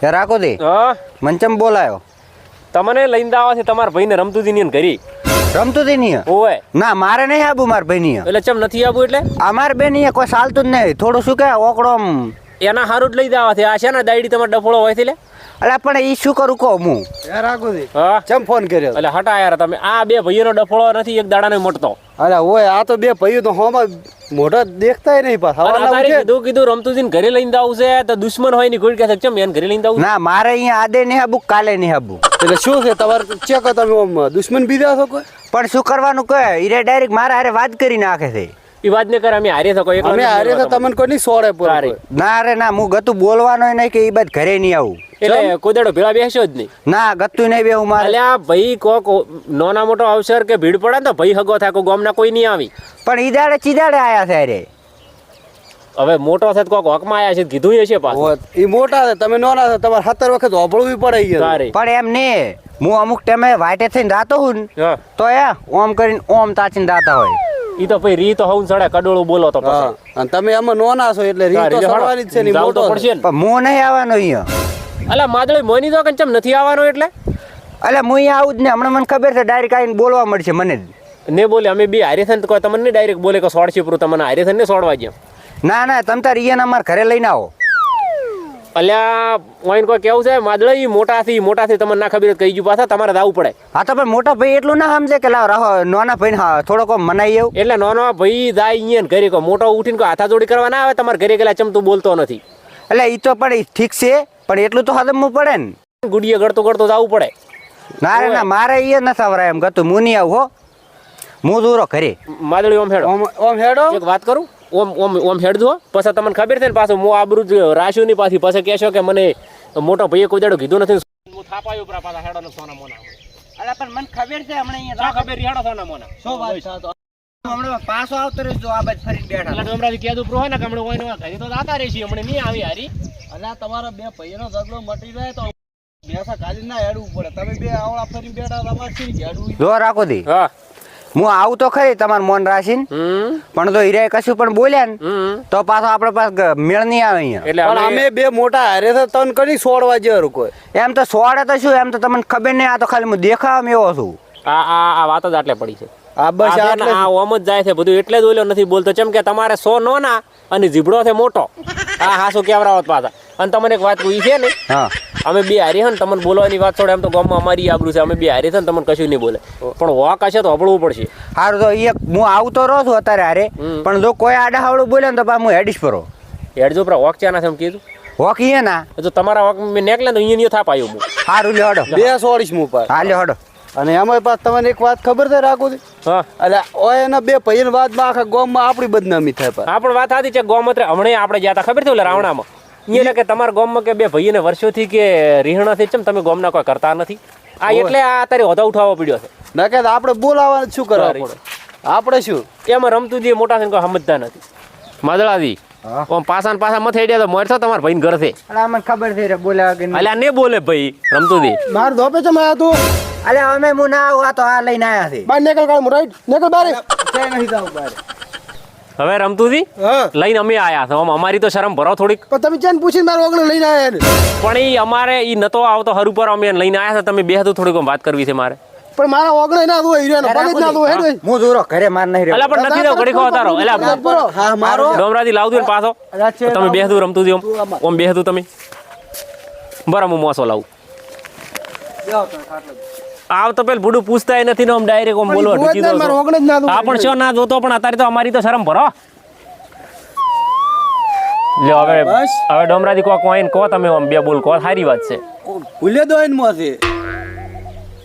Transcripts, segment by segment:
યાર રાખો દે હા મંચમ બોલાયો તમને લઈને આવા છે તમારા ભાઈને રમતુજી ની ઘરી રમતું તે નહીં ઓય ના મારે નહીં આબુ માર ભાઈ નહીં એટલે ચમ નથી આવું એટલે અમારે બે નહીં કોઈ ચાલતું જ નહીં થોડું શું કે ઓકડો એના હારું જ લઈ જવા છે આ છે ને દાયડી તમારે ડફોળો હોય છે લે એટલે પણ એ શું કરું કહું હું યાર રાખો દે હા ચમ ફોન કર્યો એટલે હટા યાર તમે આ બે ભાઈઓનો ડફોળો નથી એક દાડાને મોટતો અરે ઓય આ તો બે ભાઈઓ તો હોમાં મોઢા દેખતાય નહીં પાછા કીધું રમતુજી ને ઘરે લઈને આવું છે તો દુશ્મન હોય ની કોઈ કહે ચમ એને ઘરે લઈને આવું ના મારે અહીંયા આદે નહીં આબુ કાલે નહીં આબુ એટલે શું છે તમારે ચેક તમે આમ દુશ્મન બીજા છો કોઈ પણ શું કરવાનું કહે ઈરે ડાયરેક્ટ મારા હારે વાત કરી નાખે છે એ વાત ને કરે અમે હારે શકો એક અમે હારે તો તમને કોઈ નહીં સોડે પૂરા ના રે ના હું ગતું બોલવાનો નહીં કે એ બાદ ઘરે નહીં આવું એટલે કોદાડો ભેળા બેસ્યો જ નહીં ના ગતું નહીં બેહું મારે એટલે આ ભાઈ કોક નાના મોટો અવસર કે ભીડ પડે ને તો ભાઈ હગો થાય કોઈ ગામના કોઈ નહીં આવી પણ ઈદાડે ચીદાડે આયા છે અરે હવે મોટો છે કોક હકમાં આયા છે કીધું હશે પાછું એ મોટા છે તમે નાના છો તમારે 17 વખત હોભળવું પડે યાર તારે પણ એમ નહીં હું અમુક ટાઈમે વાટે થઈને રાતો હું ને હા તો ઓમ કરીને ઓમ તાચીને રાતા હોય ઈ તો ભાઈ રી તો હવું ચડે કડોળું બોલો તો હા અને તમે આમાં નાના છો એટલે રીત તો સડવાની જ છે ને જાવું તો મોટો પડશે ને પણ હું નહીં આવવાનો અહીંયા અલા માદળી મોની તો કેમ નથી આવવાનો એટલે એટલે હું અહીંયા આવું જ ને હમણાં મને ખબર છે ડાયરેક્ટ આવીને બોલવા મળશે મને જ ને બોલે અમે બે હારે થઈને કોઈ તમને ડાયરેક્ટ બોલે કે સોડશી પૂરું તમને હારે થઈને સોડવા જેમ ના ના તમ તાર ઈયાને અમારા ઘરે લઈને આવો અલ્યા ઓઈન કોઈ કેવું છે માદળી મોટાથી તમને ના ખબર કહી ગયું પાછા તમારે દાવું પડે હા તો પણ મોટા ભાઈ એટલું ના સમજે કે લાવ રહો નાના ભાઈ હા થોડોક મનાઈ આવું એટલે નાનો ભાઈ જાય અહીંયા ને ઘરે કો મોટો ઉઠીને કોઈ હાથાજોડી કરવા ના આવે તમારે ઘરે ગયેલા ચમ તું બોલતો નથી એટલે એ તો પણ ઠીક છે પણ એટલું તો હદમવું પડે ને ગુડીએ ગળતો જવું પડે ના રે ના મારે અહીંયા ન સવરાય એમ ગતું હું નહીં આવું હો હું દૂરો ઘરે માદળી ઓમ હેડો ઓમ હેડો એક વાત કરું ઓમ હેડજો પછી તમને ખબર છે ને પાછું હું આબરૂ રાશ્યું ની પાછી પછી કહેશો કે મને મોટો ભાઈએ કોઈ દાડો કીધું નથી હું થાપાયો ઉપર પાછા હેડો ને સોના મોના અલા પણ મને ખબર છે હમણાં શા ખબર હેડો સોના મોના શું વાત છે હમણાં પાછો આવતો રહેજો આ બાજુ ફરી બેઠા એટલે ડોમરાજી કીધું પ્રો હોય ને કે હમણાં કોઈ ઘરે તો જાતા રહેશી હમણાં નહીં આવી હારી અલ્યા તમારા બે ભાઈઓનો ઝઘડો મટી જાય તો બેસા કાઢી ના હેડવું પડે તમે બે આવડા ફરી બેઠા તમારે શી હેડવું જો રાખો દી હા હું આવું તો ખરી તમારે મોન રાખીને પણ જો હીરા કશું પણ બોલ્યા ને તો પાછો આપણે પાસે મેળ નહીં આવે અહીંયા એટલે પણ અમે બે મોટા હારે તો તન કદી સોડવા જેવું કોઈ એમ તો સોડે તો શું એમ તો તમને ખબર નહીં આ તો ખાલી હું દેખાવામાં એવો છું આ વાત જ આટલે પડી છે આ બસ આ છે ને, આ ઓમ જ જાય છે બધું એટલે જ ઓલો નથી બોલતો ચમ કે તમારે 100 નોના અને જીબડો છે મોટો આ હાસો કેવરાવત પાછા અને તમને એક વાત કહી છે ને હા અમે બે હારી હે ને તમને બોલવાની વાત છોડે એમ તો ગામમાં અમારી આબરૂ છે અમે બે હારી છે ને તમને કશું નહીં બોલે પણ વોક હશે તો હબળવું પડશે સારું તો એ હું આવું તો રહું છું અત્યારે હારે પણ જો કોઈ આડા હાવડું બોલે ને તો પાછું હું હેડીશ પરો હેડજો પર વોક ચાના છે એમ કીધું હોક અહીંયા ના જો તમારા વોક મેં નેકલે તો અહીંયા થાપ આવ્યો હું સારું લ્યો હડો બે સોડીશ હું પર હા લ્યો હડો અને એમાં પાછ તમને એક વાત ખબર છે રાખો હા એટલે ઓય એના બે ભાઈઓની વાતમાં આખા ગામમાં આપણી બદનામી થાય પર આ પણ વાત હતી છે ગોમત્રે હમણે આપણે ગયા હતા ખબર છે ઓલા રાવણામાં અહીંયા કે તમારા ગામમાં કે બે ભાઈને વર્ષોથી કે રીહણાથી ચમ તમે ગામના કોઈ કરતા નથી આ એટલે આ તારે હોદા ઉઠાવવો પડ્યો છે ના કે આપણે બોલાવવાનું શું કરવા પડે આપણે શું એમાં રમતું જે મોટા થઈને કોઈ સમજતા નથી માદળાજી ઓમ પાછા ને પાછા મથે તો મોર છો તમારા ભાઈને ઘર છે અલા મને ખબર છે રે બોલ્યા કે અલ્યા ને બોલે ભાઈ રમતું દે બાર ધોપે છે માયા તું અલે અમે હું ના આવું આ તો આ લઈને આયા છે બાર નીકળ કાઢ રાઈટ નીકળ બારે ક્યાંય નહીં જાવ બારે હવે રમતુજી હા લઈને અમે આયા છો આમ અમારી તો શરમ ભરો થોડીક પણ તમે ચેન પૂછીને મારા ઓગણે લઈને આયા ને પણ ઈ અમારે ઈ નતો આવતો હર ઉપર અમે એને લઈને આયા છે તમે બે હતું થોડીક વાત કરવી છે મારે પણ મારા ઓગણે ના દો હીરાનો પગ જ ના દો હેડ હું દૂરો ઘરે માર નહીં અલા પણ નથી ઘડી ખો તારો અલા હા મારો ડોમરાજી લાવ દો ને પાછો તમે બે હતું રમતુજી ઓમ બે હતું તમે બરાબર હું મોસો લાવું આવ તો પેલ બુડું પૂછતા નથી ને આમ ડાયરેક્ટ આમ બોલવા ઢૂકી દો મારા ઓગણે જ ના દો હા પણ શું ના જોતો પણ અત્યારે તો અમારી તો શરમ ભરો લ્યો હવે હવે ડોમરાજી કોઈને કહો તમે આમ બે બોલ કહો સારી વાત છે ભૂલે દો એને મોથી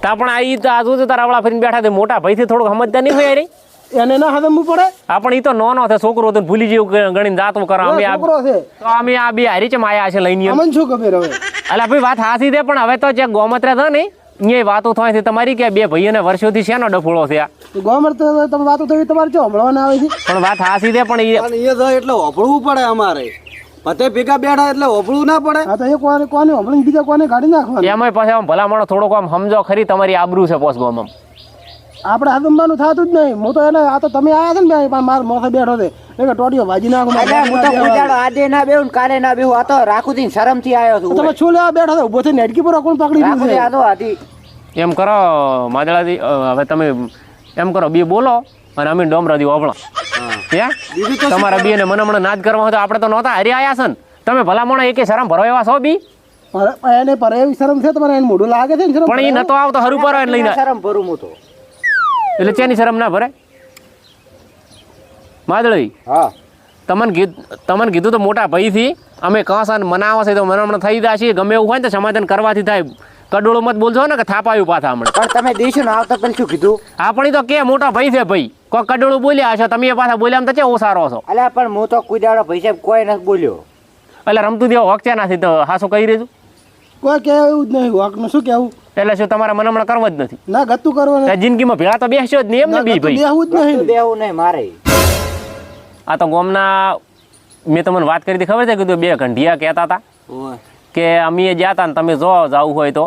તા પણ આ ઈ તો આજુ તો તારા વાળા ફરીને બેઠા છે મોટા ભાઈથી થોડુંક સમજદાર નહીં હોય રે એને ના હદમવું પડે આ પણ ઈ તો નાનો છે છોકરો હતો ભૂલી જેવું ગણીને જાતો કરો અમે આ છોકરો છે તો અમે આ બે હારી છે માયા છે લઈને અમને શું ખબર હવે અલા ભાઈ વાત હાસી દે પણ હવે તો જે ગોમત્રે છે ને અહીંયા વાતો થાય છે તમારી કે બે ભાઈઓને વર્ષોથી શેનો ડફોળો છે આ તો ગોમર તો તમે વાતો થઈ તમારે જો હમણાં આવે છે પણ વાત હાસી દે પણ ઈ અને એ થાય એટલે હોભળવું પડે અમારે પતે ભેગા બેઠા એટલે હોભળવું ના પડે હા તો એ કોને હમણાં બીજા કોને કાઢી નાખવાનું એમાંય પાછા આમ ભલામણો થોડોક આમ સમજો ખરી તમારી આબરૂ છે પોસ ગામમાં આપણે હાથમવાનું થતું જ નહીં. હું તો એને આ તો તમે આયા છે ને પણ મારા મોસે બેઠો છે એટલે ટોટીઓ ભાજી નાખું. એટલે હું તો ગુજાડો આજે ના બેહું ને કાલે ના બેહું. આ તો રાખું શરમથી આવ્યો છું. તમે શું લેવા બેઠો છો? ઉભો થઈને નેટકી પર કોણ પકડી રાખું દીધું આ છે? તો હતી. એમ કરો માદળાથી હવે તમે એમ કરો બે બોલો અને અમે ડોમરાથી ઓભળો હે તમારા બે ને મને નાચ કરવા હોય તો આપણે તો નહોતા હારી આયા છે ને તમે ભલા મોણા એકે શરમ ભરો એવા છો બી એને પર એવી શરમ છે તમારે એને મોઢું લાગે છે ને શરમ? પણ એ નતો આવતો હરું પર લઈને શરમ ભરું હું તો. એટલે ચેની શરમ ના ભરે માદળી હા તમને કીધું તો મોટા ભાઈથી અમે કસાને મનાવો છે તો મનામણ થઈ જાય છે ગમે એવું હોય ને તો સમાધાન કરવાથી થાય. કડોળો મત બોલજો ને કે થાપાયું પાછા હમણાં. પણ તમે દેશું ને આવતા પેલું શું કીધું? આપણી તો કે મોટા ભાઈ છે ભાઈ કોઈ કડોળું બોલ્યા હશો તમે પાછા બોલ્યા તો છે ઓસારો છો. અલ્યા પણ હું તો કુદાડો પૈસા કોઈ નથી બોલ્યો. એટલે રમતું દેવો હોકચા નથી તો હાસો કહી રહ્યું કોઈ કહેવું જ નહીં. વાકનું શું કહેવું? એટલે શું તમારે મનામણ કરવા જ નથી? ના ગતું કરવાનું. આ જિંદગીમાં ભેળા તો બેસ્યો જ નહીં એમ ને બી ભાઈ. બેહવું જ નહીં. દેવું નહીં મારે. આ તો ગામના મેં તમને વાત કરી હતી ખબર છે કીધું બે ઘંટિયા કહેતા હતા કે અમે જ્યાં હતા ને તમે જો જવું હોય તો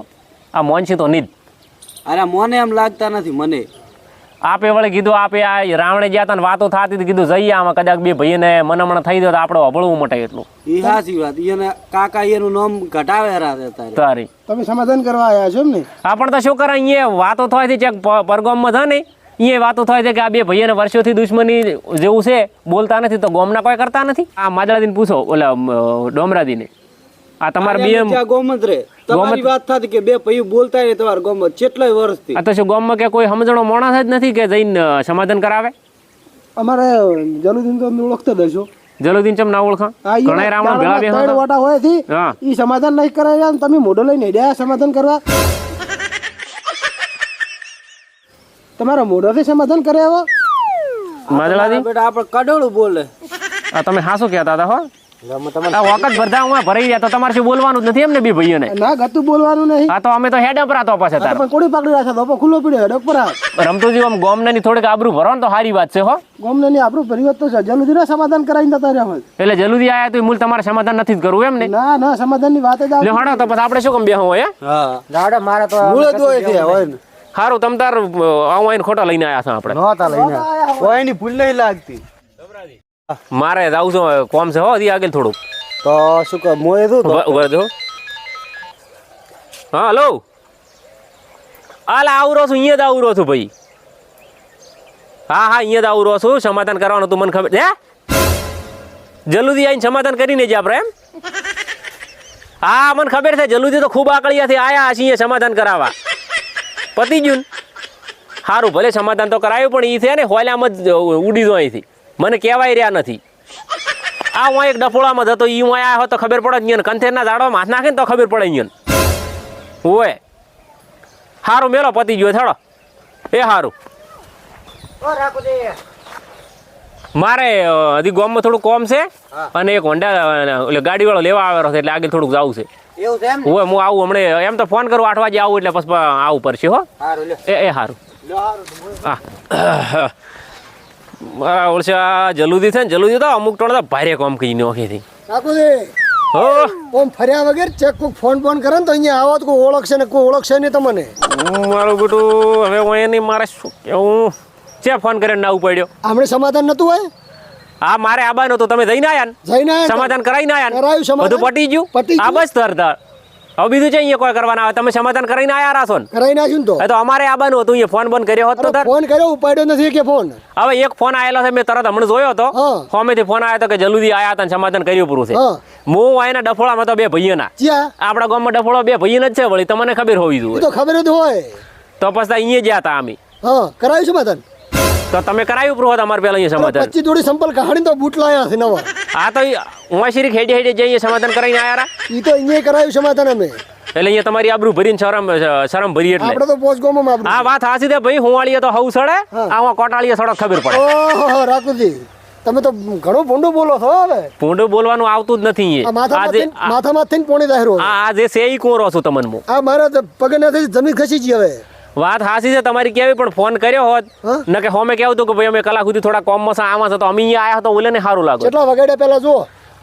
આ મોનસી તો નહીં જ. અરે મને એમ લાગતા નથી મને. આપે વળે કીધું આપે આ રાવણે જ્યાં હતા ને વાતો થતી હતી કીધું જઈએ આમાં કદાચ બે ભાઈને મનામણ થઈ ગયો તો આપણે અભળવું મોટે એટલું. એ સાચી વાત. એને કાકા એનું નામ ઘટાવે રાતે તારે. તારી તમે સમાધાન કરવા આવ્યા છો એમ ને? આપણ તો શું કરે અહીંયા વાતો થાય છે ચેક પરગોમમાં છે ને અહીંયા વાતો થાય છે કે આ બે ભાઈઓને વર્ષોથી દુશ્મની જેવું છે બોલતા નથી તો ગોમના કોઈ કરતા નથી. આ માદળાદીને પૂછો ઓલા ડોમરાદીને આ તમારે બે ત્યાં ગોમત રે તમારી વાત થતી કે બે ભાઈ બોલતા નહીં તમારા ગોમત કેટલાય વર્ષથી. આ તો શું ગામમાં કે કોઈ સમજણો માણસ જ નથી કે જઈને સમાધાન કરાવે? અમારે જલુદીન તો ઓળખતા દશો. જલુદીન ચમ ના ઓળખા ઘણા રાવણ ભેળા બે હતા. વાટા હોય થી હા ઈ સમાધાન નહીં કરાવ્યા ને તમે મોઢો લઈને હેડ્યા સમાધાન કરવા. તમારા મોઢાથી સમાધાન કરાવ્યા? માદળાદી બેટા આપણે કડોળું બોલે. આ તમે હાસું કહેતા હતા હો આ વખત ભરધામાં ભરાઈ ગયા તો તમારે શું બોલવાનું જ નથી એમને બી ભાઈઓને? ના ગતું બોલવાનું નહીં. આ તો અમે તો હેડ પર તો પાછા તાર પણ કોડી પકડી રાખે તો ખુલ્લો પડ્યો હેડક પર રમતુજી આમ ગોમને થોડીક આબરૂ ભરો ને તો સારી વાત છે હો. ગોમને ની આપણું પરિવર્તન છે. જલ્દી સમાધાન કરાવીને જતા રહ્યા. એટલે જલ્દી આયા તો મૂળ તમારે સમાધાન નથી જ કરવું એમ ને? ના ના સમાધાન ની વાત જ એટલે હડો તો પછી આપણે શું કેમ બેહો હોય? હા દાડો મારે તો મૂળ જ હોય છે હોય ને. સારું તમ તાર આવું આઈને ખોટા લઈને આવ્યા છો આપણે. નહોતા લઈને કોઈની ભૂલ નહીં લાગતી. મારે જાવું છું કોમ છે હો હજી આગળ થોડુંક. તો શું કહે મોએ શું ઉભા જો હા હલો હાલ આવરો છું અહીંયા જ આવરો છું ભાઈ. હા હા અહીંયા જ આવરો છું સમાધાન કરવાનું તું મને ખબર હે જલ્દી આવીને સમાધાન કરીને જ આપણે એમ. હા મને ખબર છે જલ્દી તો ખૂબ આકળિયાથી આયા છીએ સમાધાન કરાવવા પતી ગયું સારું ભલે સમાધાન તો કરાયું પણ એ છે ને હોલામાં જ ઉડી જો અહીંથી મને કહેવાય રહ્યા નથી. આ હું એક ડફોળામાં જતો એ હું આવ્યા હોત તો ખબર પડે અહીંયા કંથેરના ઝાડવામાં હાથ નાખે ને તો ખબર પડે અહીંયા હોય. સારું મેલો પતી ગયો થોડો એ સારું. મારે હજી ગામમાં થોડું કોમ છે અને એક હોન્ડા એટલે ગાડીવાળો લેવા આવેલો છે એટલે આગળ થોડુંક જવું છે. એવું છે એમ? હોય હું આવું હમણાં એમ તો ફોન કરું 8 વાગે આવું એટલે પછી આવું પડશે હો. સારું લ્યો. એ સારું હા મારા ઓળશા જલુદી છે ને જલુદી તો અમુક ટોળા ભારે કોમ કઈ નોખીથી હો ઓમ ફર્યા વગર ચેક કોક ફોન ફોન કરે ને તો અહીંયા આવો તો કોઈ ઓળખશે ને કોઈ ઓળખશે નહીં તમને. મારું બેટું હવે હું એની મારે શું કેવું છે ફોન કરીને ના ઉપાડ્યો. આમણે સમાધાન નતું હોય? હા મારે આબાનું તો તમે જઈને આયા ને જઈને આયા? સમાધાન કરાવીને આયા કરાયું ને સમાધાન. બધું પટી ગયું પતી આ ગયું. બસ તરતા હવે બીજું છે અહીંયા કોઈ કરવાના આવે તમે સમાધાન કરીને આયા રાશો ને કરાઈ નાખ્યું ને તો. એ તો અમારે આબાનું હતું અહીંયા ફોન બંધ કર્યો હોત તો તાર ફોન કર્યો ઉપાડ્યો નથી કે ફોન? હવે એક ફોન આવેલો છે મેં તરત હમણાં જોયો હતો હા. હોમેથી ફોન આવ્યો હતો કે જલ્દી આયા હતા ને સમાધાન કર્યું પૂરું છે. હા હું આયના ડફોળામાં તો બે ભાઈઓના જ્યાં આપણા ગામમાં ડફોળો બે ભાઈઓના જ છે વળી તમને ખબર હોવી એ જોઈએ તો ખબર જ હોય. તો પછી અહીંયા ગયા હતા અમે હા કરાયું સમાધાન. તો તમે કરાયું પૂરું અમારે પેલા અહીંયા સમાધાન 25 જોડી સંપલ કહાણી તો બૂટ લાયા છે નવા. આ તો હું શરીક હેડે હેડે જઈએ સમાધાન કરીને આયા રા ઈ તો અહીંયા કરાયું સમાધાન અમે. એટલે અહીંયા તમારી આબરૂ ભરીને શરમ ભરી એટલે આપણે તો પોસ્ટ ગોમાં આપણું. આ વાત હાસી દે ભાઈ હું વાળીએ તો હવ સડે આવા કોટાળીએ સડક ખબર પડે. ઓહો રાખુજી તમે તો ઘણો ભૂંડું બોલો છો હવે. ભૂંડું બોલવાનું આવતું જ નથી આ અહીંયા માથામાં થઈને પોણી દાહેરો. આ જે છે ઈ કોરો છું તમને હું આ મારા પગે નથી જમીન ખસી ગઈ હવે. વાત હાસી છે તમારી કેવી પણ ફોન કર્યો હોત હા? ન કે હોમે કેવું હતું કે ભાઈ અમે કલાક સુધી થોડા કોમમાં છે આમાં છે તો અમે અહીંયા આયા તો ઓલે ને સારું લાગે કેટલા વગાડ્યા પેલા જો.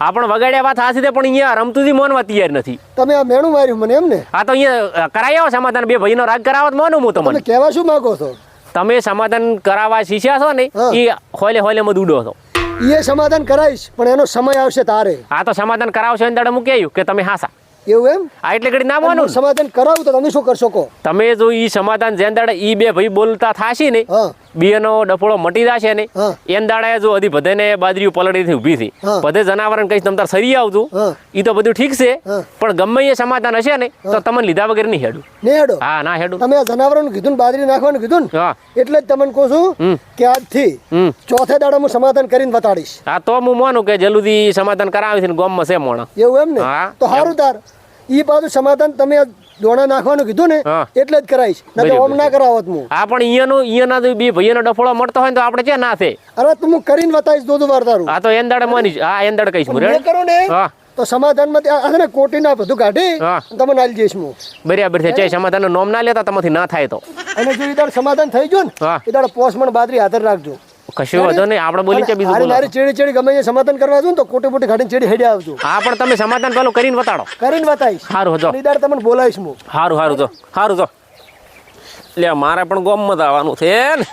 આપણે વગાડ્યા વાત હાસી છે પણ અહીંયા રમતુજી મોનવા તૈયાર નથી. તમે આ મેણું માર્યું મને એમ ને? આ તો અહીંયા કરાયો સમાધાન બે ભાઈનો રાગ કરાવત મોનું હું તમે તમને કહેવા શું માંગો છો? તમે સમાધાન કરાવવા શીખ્યા છો ને હા. એ હોલે હોલે માં ઉડો છો. એ સમાધાન કરાવીશ પણ એનો સમય આવશે તારે. આ તો સમાધાન કરાવશો એને દાડે મૂકી આવ્યું કે તમે હાસા એવું એમ? આ એટલે ઘડી ના હું માનું ને. સમાધાન કરાવું તો તમે શું કરશો કહો? તમે જો ઈ સમાધાન જેન દાડે ઈ બે ભાઈ બોલતા થાશી ને હા બીનો ડફોળો મટી જશે ને હા. એન દાડે જો હજી બધાને બાજરીઓ પલળીથી ઊભી થી હા. બધે જનાવરને કહીશ તમ તાર સરી આવતું હા. ઈ તો બધું ઠીક છે હા. પણ ગમે એ સમાધાન હશે ને તો તમને લીધા વગર નહીં હેડું. ને હેડો હા ના હેડું. તમે આ જનાવરોનું કીધું ને બાજરી નાખવાનું કીધું ને હા એટલે જ તમને કહું છું હમ. કે આજથી હમ ચોથે દાડા હું સમાધાન કરીને બતાડીશ. હા તો હું માનું કે જલ્દી સમાધાન કરાવી છે ને ગોમમાં છે મોણા. એવું એમ ને? હા. તો સારું તાર ઈ પાછું સમાધાન તમે આ દોણા નાખવાનું કીધું ને હા. એટલે જ કરાવીશ નકર બરાબર ઓમ ના કરાવત હું. હા પણ અહીંયાનો બે ભાઈઓનો ડફોળો મળતો હોય ને તો આપણે છે ના છે. અરે તું હું કરીને બતાવીશ દોધું વાર તારું. હા તો એન દાડે માની હા એન દાડે કહીશ હું મેં રેડી? કરું ને હા તો સમાધાનમાં ત્યાં છે ને કોટીના બધું કાઢી હા. તમને આલી જઈશ હું. બરાબર છે ચે સમાધાનનું નોમ ના લેતા તમાથી ના થાય તો અને જો ઈ દાડે સમાધાન થઈ ગયું ને હા. એ દાડે પોસમણ બાજરી હાથર રાખજો. કશું વાંધો નહીં આપણે બોલી છે બીજું હારી બોલો. નારી ચેડી ચેડી ગમે એ સમાધાન કરવા જો ને તો કોટી બોટી કાઢીને ચેડી હેડ્યા આવજો. હા પણ તમે સમાધાન પેલું કરીને બતાડો. કરીને બતાવીશ. સારું જો અને ઈ દાડે તમને બોલાવીશ હું. સારું સારું જો સારું જો લે મારે પણ ગોમમાં જ આવવાનું છે ને.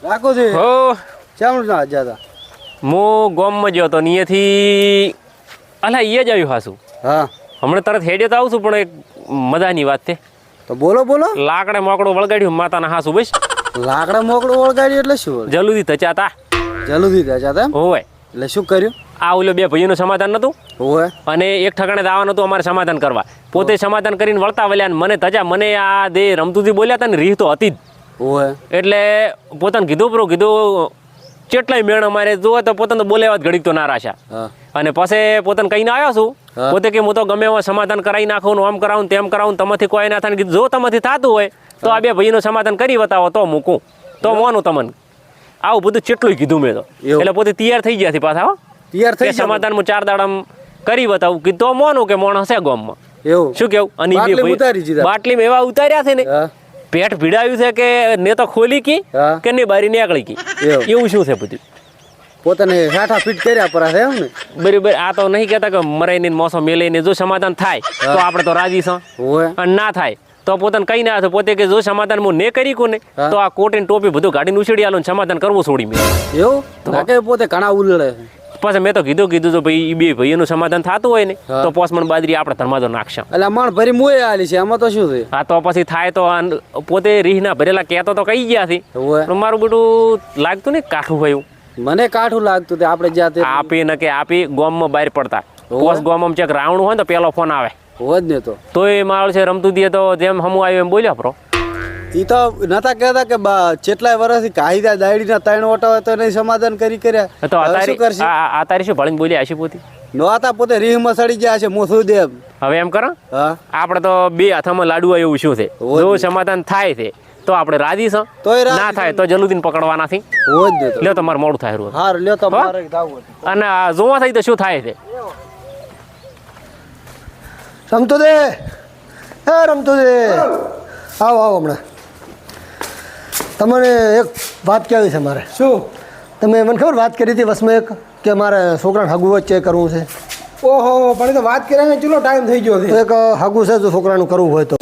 રાખો છે હો ચામડું ના જાતા. હું ગોમમાં ગયો તો ને અહીંયાથી અલા એ જ આવ્યું હાસું હા હમણાં તરત હેડે તો આવું છું પણ એક મજાની વાત છે. તો બોલો બોલો. લાકડે મોકળું વળગાડ્યું માતાના હાસું બસ લાકડા મોકળું ઓળગાડી એટલે શું? જલ્દી થચા તા જલ્દી જાતા એમ? હોય એટલે શું કર્યું? આ ઓલો બે ભાઈઓનું સમાધાન નતું હોય અને એક ઠકાણે આવવાનું હતું અમારે સમાધાન કરવા પોતે સમાધાન કરીને વળતા વળ્યા ને મને તજા મને આ દે રમતુથી બોલ્યા હતા ને રીહ તો હતી જ હોય એટલે પોતાને કીધું ચેટલાય મેણ અમારે જોવે તો પોતાને બોલેવા જ ઘડીક તો ના રાશા હા અને પછી પોતાને કહીને આવ્યો છું હા. પોતે કે હું તો ગમે એવા સમાધાન કરાવી નાખું ને આમ કરાવું તેમ કરાવું તમાથી કોઈ ના થાય કીધું જો તમાથી થતું હોય તો આ બે ભાઈનું સમાધાન કરી બતાવો તો મૂકું તો મોનું તમને આવું બધું ચેટલું કીધું મેં તો એવું? એટલે પોતે તૈયાર થઈ ગયા પાછા હો તૈયાર થઈ કે સમાધાન હું 4 દાડામાં કરી બતાવું કીધું તો મોનું કે મોણ હશે ગામમાં એવું શું કેવું અને ઈ બે બાટલીમાં ઉતારી ભાઈ દીધા. બાટલીમાં એવા ઉતાર્યા છે ને હા પેટ ભીડાયું છે કે ને તો ખોલી કી હા. કે ને બારી નીકળી કી એવું. એવું શું છે બધું પોતાને હાઠા ફીટ કર્યા પર છે એમ ને? બરાબર આ તો નહીં કહેતા કે મરાઈને ને મોસો મેલાઈને જો સમાધાન થાય તો આપણે તો રાજી છો હોય અને ના થાય તો પોતાને કઈ ના પોતે કે જો સમાધાન હું ને કરી કોને હા. તો આ કોટ ને ટોપી બધું ગાડીને ઉછળી આલું ને સમાધાન કરવું છોડી મેં એવું નાકે પોતે ઘણા ઉલળે. પછી મેં તો કીધું તો ભાઈ ઈ બે ભાઈઓનું સમાધાન થતું હોય ને હા. તો પોસમણ બાજરી આપણે ધર્માદો નાખશું એટલે મણ ભરી મુએ આલી છે આમાં તો શું છે? હા તો પછી થાય તો પોતે રીહના ભરેલા કહેતો તો કહી ગયા છે હોય પણ મારું બધું લાગતું ને કાઠું હોય એવું મને કાઠું લાગતું તે આપણે જાતે આપી ન કે આપી ગોમમાં બહાર પડતા હોવે. પોસ ગોમમાં ચેક રાવણું હોય ને તો પેલો ફોન આવે હોય જ ને તો તોય માળ છે રમતું દે તો જેમ હમું આવ્યું એમ બોલ્યો પ્રો ઈ તો નતા કહેતા કે કેટલાય વર્ષથી કાયદા દાયડીના 3 ઓટા હોય તો નહીં સમાધાન કર્યા તો હવે શું કરશે? આ તારી શું ભળીને બોલી આશી પોતી નહોતા પોતે રીહમાં સડી ગયા છે મોસું દે હવે એમ કરો હા આપણે તો બે હાથમાં લાડુ એવું શું છે હોવે. જો સમાધાન થાય છે તો આપણે રાજી છો તોય રાજી ના થાય તો જલુદીન પકડવાના થી હોય જ ને તો લ્યો તમારે મોડું થાય રોજ હાર લ્યો તો મારે દાવું હતું. અને આ જોવા થઈ તો શું થાય છે રમતો દે રમતો દે આવો આવો હમણાં તમને એક વાત કહેવી છે મારે. શું? તમે મને ખબર વાત કરી હતી વસમાં એક કે મારે છોકરાને હગું વચ્ચે કરવું છે. ઓહો પણ એ તો વાત કર્યાને ચલો ટાઈમ થઈ ગયો છે. તો એક હગું છે જો છોકરાનું કરવું હોય તો